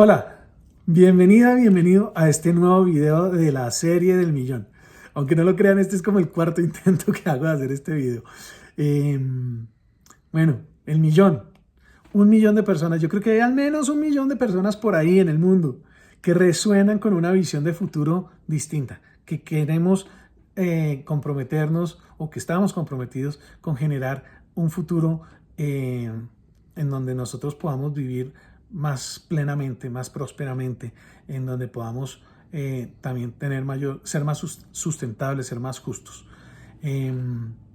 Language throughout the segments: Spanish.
Hola, bienvenido a este nuevo video de la serie del millón. Aunque no lo crean, este es como el cuarto intento que hago de hacer este video. Eh, bueno, el millón. 1 millón de personas. Yo creo que hay al menos 1 millón de personas por ahí en el mundo que resuenan con una visión de futuro distinta, que queremos comprometernos o que estamos comprometidos con generar un futuro en donde nosotros podamos vivir más plenamente, más prósperamente, en donde podamos también ser más sustentables, ser más justos, eh,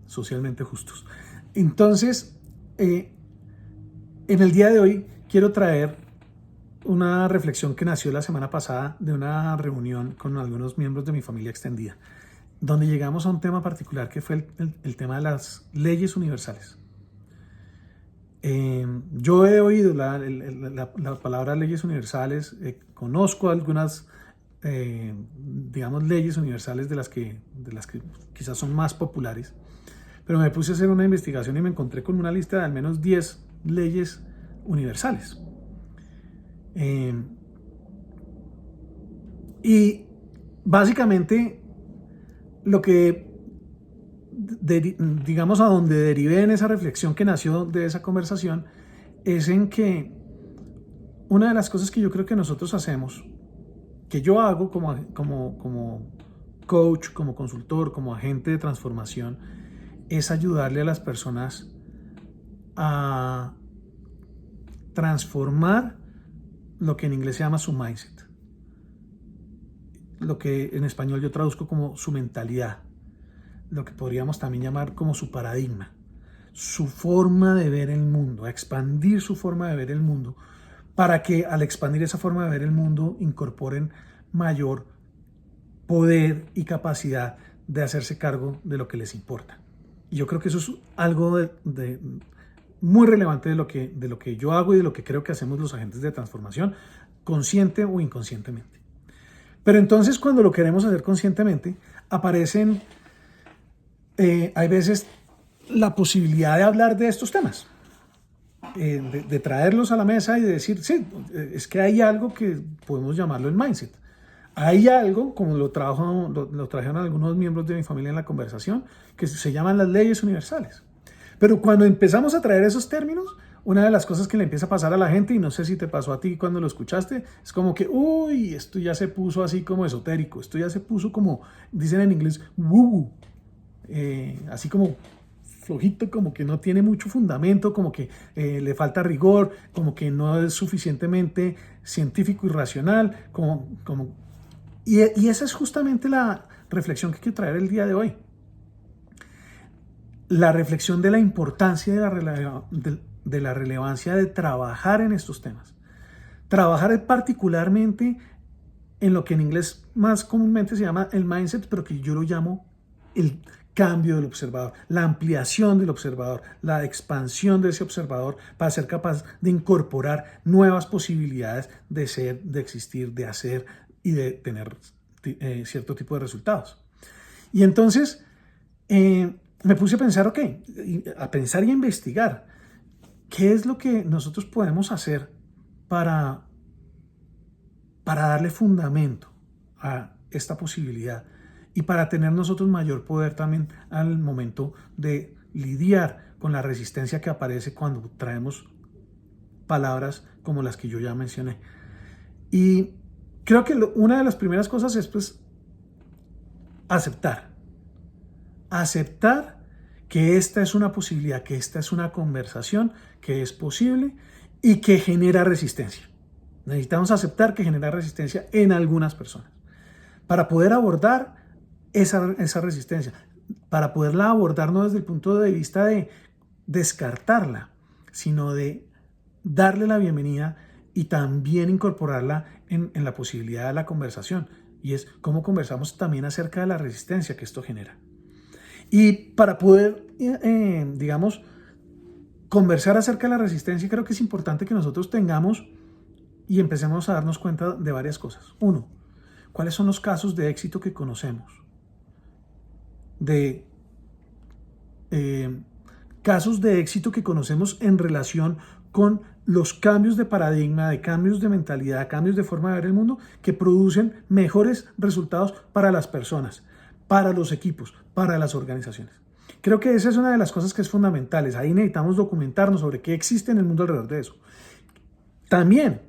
socialmente justos. Entonces, en el día de hoy quiero traer una reflexión que nació la semana pasada de una reunión con algunos miembros de mi familia extendida, donde llegamos a un tema particular que fue el tema de las leyes universales. Yo he oído la palabra leyes universales, conozco algunas, digamos, leyes universales de las que quizás son más populares, pero me puse a hacer una investigación y me encontré con una lista de al menos 10 leyes universales. Y básicamente lo que, digamos, a donde derivé en esa reflexión que nació de esa conversación, es en que una de las cosas que yo creo que nosotros hacemos, que yo hago como coach, como consultor, como agente de transformación, es ayudarle a las personas a transformar lo que en inglés se llama su mindset, lo que en español yo traduzco como su mentalidad, lo que podríamos también llamar como su paradigma, su forma de ver el mundo, a expandir su forma de ver el mundo, para que al expandir esa forma de ver el mundo incorporen mayor poder y capacidad de hacerse cargo de lo que les importa. Y yo creo que eso es algo muy relevante de lo que yo hago y de lo que creo que hacemos los agentes de transformación, consciente o inconscientemente. Pero entonces, cuando lo queremos hacer conscientemente, aparecen, hay veces, la posibilidad de hablar de estos temas, de traerlos a la mesa y de decir, sí, es que hay algo que podemos llamarlo el mindset. Hay algo, como lo trajeron algunos miembros de mi familia en la conversación, que se llaman las leyes universales. Pero cuando empezamos a traer esos términos, una de las cosas que le empieza a pasar a la gente, y no sé si te pasó a ti cuando lo escuchaste, es como que, uy, esto ya se puso así como esotérico, esto ya se puso como, dicen en inglés, woo, así como flojito, como que no tiene mucho fundamento, como que le falta rigor, como que no es suficientemente científico y racional, y esa es justamente la reflexión que quiero traer el día de hoy. La reflexión de la importancia de la relevancia de trabajar en estos temas. Trabajar particularmente en lo que en inglés más comúnmente se llama el mindset, pero que yo lo llamo el cambio del observador, la ampliación del observador, la expansión de ese observador para ser capaz de incorporar nuevas posibilidades de ser, de existir, de hacer y de tener cierto tipo de resultados. Y entonces me puse a pensar, a pensar y a investigar qué es lo que nosotros podemos hacer para darle fundamento a esta posibilidad y para tener nosotros mayor poder también al momento de lidiar con la resistencia que aparece cuando traemos palabras como las que yo ya mencioné. Y creo que una de las primeras cosas es, pues, aceptar que esta es una posibilidad, que esta es una conversación que es posible y que genera resistencia. Necesitamos aceptar que genera resistencia en algunas personas para poder abordar esa resistencia, para poderla abordar no desde el punto de vista de descartarla, sino de darle la bienvenida y también incorporarla en la posibilidad de la conversación. Y es cómo conversamos también acerca de la resistencia que esto genera. Y para poder, digamos, conversar acerca de la resistencia, creo que es importante que nosotros tengamos y empecemos a darnos cuenta de varias cosas. Uno, ¿cuáles son los casos de éxito que conocemos? Casos de éxito que conocemos en relación con los cambios de paradigma, de cambios de mentalidad, cambios de forma de ver el mundo que producen mejores resultados para las personas, para los equipos, para las organizaciones. Creo que esa es una de las cosas que es fundamentales. Ahí necesitamos documentarnos sobre qué existe en el mundo alrededor de eso. También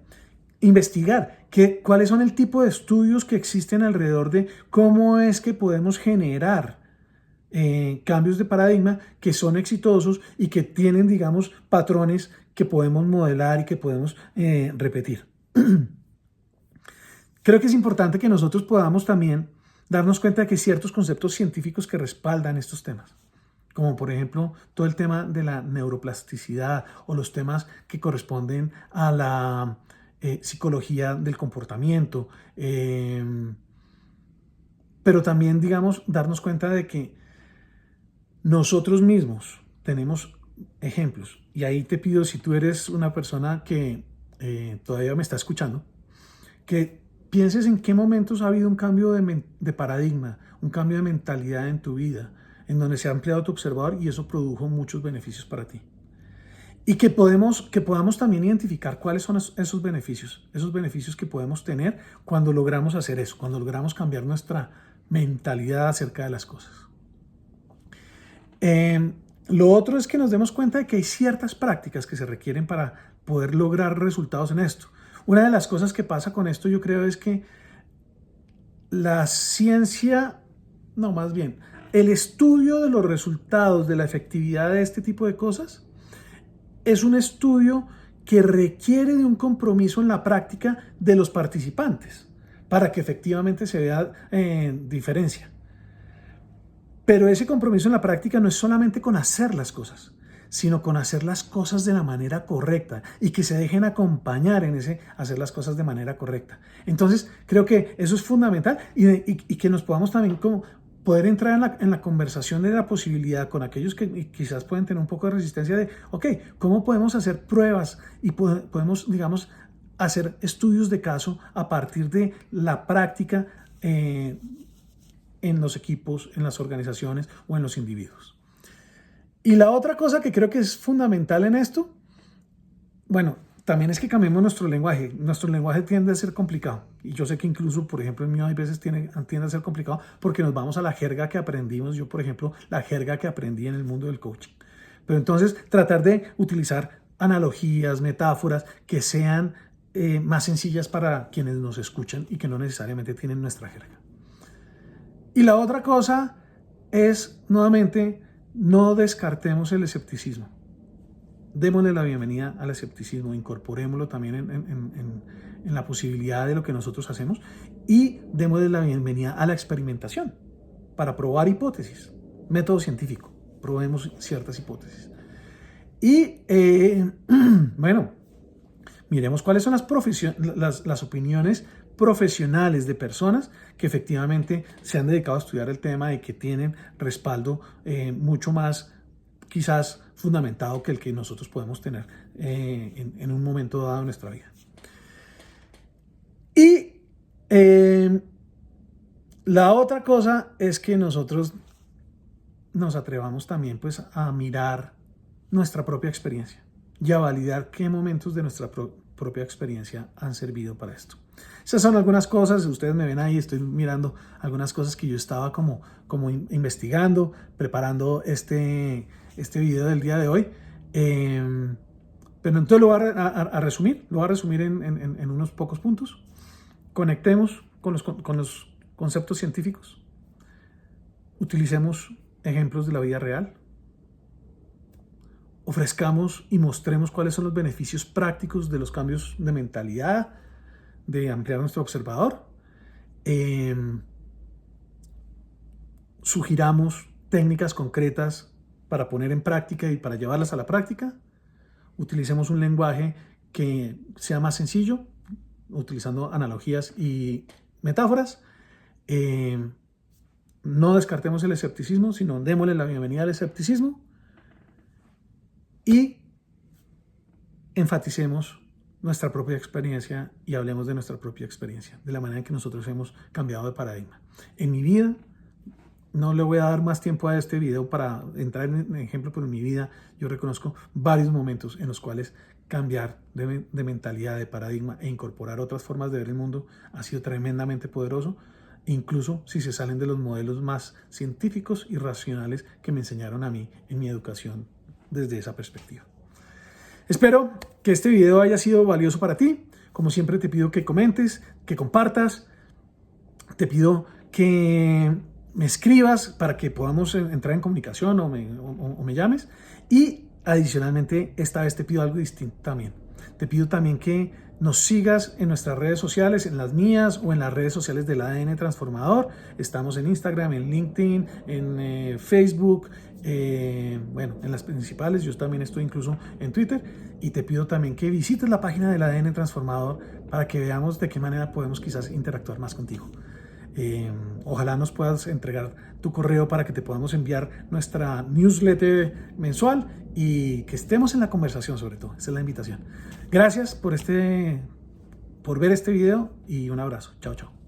investigar cuáles son el tipo de estudios que existen alrededor de cómo es que podemos generar cambios de paradigma que son exitosos y que tienen, digamos, patrones que podemos modelar y que podemos repetir. Creo que es importante que nosotros podamos también darnos cuenta de que hay ciertos conceptos científicos que respaldan estos temas, como por ejemplo todo el tema de la neuroplasticidad o los temas que corresponden a la psicología del comportamiento, pero también, digamos, darnos cuenta de que nosotros mismos tenemos ejemplos. Y ahí te pido, si tú eres una persona que todavía me está escuchando, que pienses en qué momentos ha habido un cambio de paradigma, un cambio de mentalidad en tu vida, en donde se ha ampliado tu observador y eso produjo muchos beneficios para ti. Y que podamos también identificar cuáles son esos beneficios que podemos tener cuando logramos hacer eso, cuando logramos cambiar nuestra mentalidad acerca de las cosas. Lo otro es que nos demos cuenta de que hay ciertas prácticas que se requieren para poder lograr resultados en esto. Una de las cosas que pasa con esto, yo creo, es que la ciencia, no, más bien, el estudio de los resultados de la efectividad de este tipo de cosas es un estudio que requiere de un compromiso en la práctica de los participantes para que efectivamente se vea diferencia. Pero ese compromiso en la práctica no es solamente con hacer las cosas, sino con hacer las cosas de la manera correcta y que se dejen acompañar en ese hacer las cosas de manera correcta. Entonces, creo que eso es fundamental y que nos podamos también como poder entrar en la conversación de la posibilidad con aquellos que quizás pueden tener un poco de resistencia de, ok, ¿cómo podemos hacer pruebas y podemos, digamos, hacer estudios de caso a partir de la práctica en los equipos, en las organizaciones o en los individuos? Y la otra cosa que creo que es fundamental en esto, bueno, también es que cambiemos nuestro lenguaje. Nuestro lenguaje tiende a ser complicado. Y yo sé que incluso, por ejemplo, el mío hay veces tiende a ser complicado porque nos vamos a la jerga que aprendimos. Yo, por ejemplo, la jerga que aprendí en el mundo del coaching. Pero entonces, tratar de utilizar analogías, metáforas que sean más sencillas para quienes nos escuchan y que no necesariamente tienen nuestra jerga. Y la otra cosa es, nuevamente, no descartemos el escepticismo. Démosle la bienvenida al escepticismo, incorporémoslo también en la posibilidad de lo que nosotros hacemos y démosle la bienvenida a la experimentación para probar hipótesis, método científico, probemos ciertas hipótesis. Y bueno, miremos cuáles son las opiniones profesionales de personas que efectivamente se han dedicado a estudiar el tema y que tienen respaldo mucho más quizás fundamentado que el que nosotros podemos tener en un momento dado en nuestra vida. Y la otra cosa es que nosotros nos atrevamos también pues a mirar nuestra propia experiencia y a validar qué momentos de nuestra propia experiencia han servido para esto. Esas son algunas cosas, ustedes me ven ahí, estoy mirando algunas cosas que yo estaba como investigando, preparando este video del día de hoy. Pero entonces lo voy a resumir en unos pocos puntos. Conectemos con los conceptos científicos. Utilicemos ejemplos de la vida real. Ofrezcamos y mostremos cuáles son los beneficios prácticos de los cambios de mentalidad, de ampliar nuestro observador. Sugiramos técnicas concretas para poner en práctica y para llevarlas a la práctica. Utilicemos un lenguaje que sea más sencillo, utilizando analogías y metáforas. No descartemos el escepticismo, sino démosle la bienvenida al escepticismo y enfaticemos nuestra propia experiencia y hablemos de nuestra propia experiencia, de la manera en que nosotros hemos cambiado de paradigma. En mi vida, no le voy a dar más tiempo a este video para entrar en ejemplo, pero en mi vida yo reconozco varios momentos en los cuales cambiar de mentalidad, de paradigma e incorporar otras formas de ver el mundo ha sido tremendamente poderoso, incluso si se salen de los modelos más científicos y racionales que me enseñaron a mí en mi educación desde esa perspectiva. Espero que este video haya sido valioso para ti. Como siempre te pido que comentes, que compartas, te pido que me escribas para que podamos entrar en comunicación o me llames. Y adicionalmente, esta vez te pido algo distinto también. Te pido también que nos sigas en nuestras redes sociales, en las mías o en las redes sociales del ADN Transformador. Estamos en Instagram, en LinkedIn, en Facebook, bueno, en las principales. Yo también estoy incluso en Twitter. Y te pido también que visites la página del ADN Transformador para que veamos de qué manera podemos quizás interactuar más contigo. Ojalá nos puedas entregar tu correo para que te podamos enviar nuestra newsletter mensual y que estemos en la conversación, sobre todo. Esa es la invitación. Gracias por ver este video y un abrazo. Chao, chao.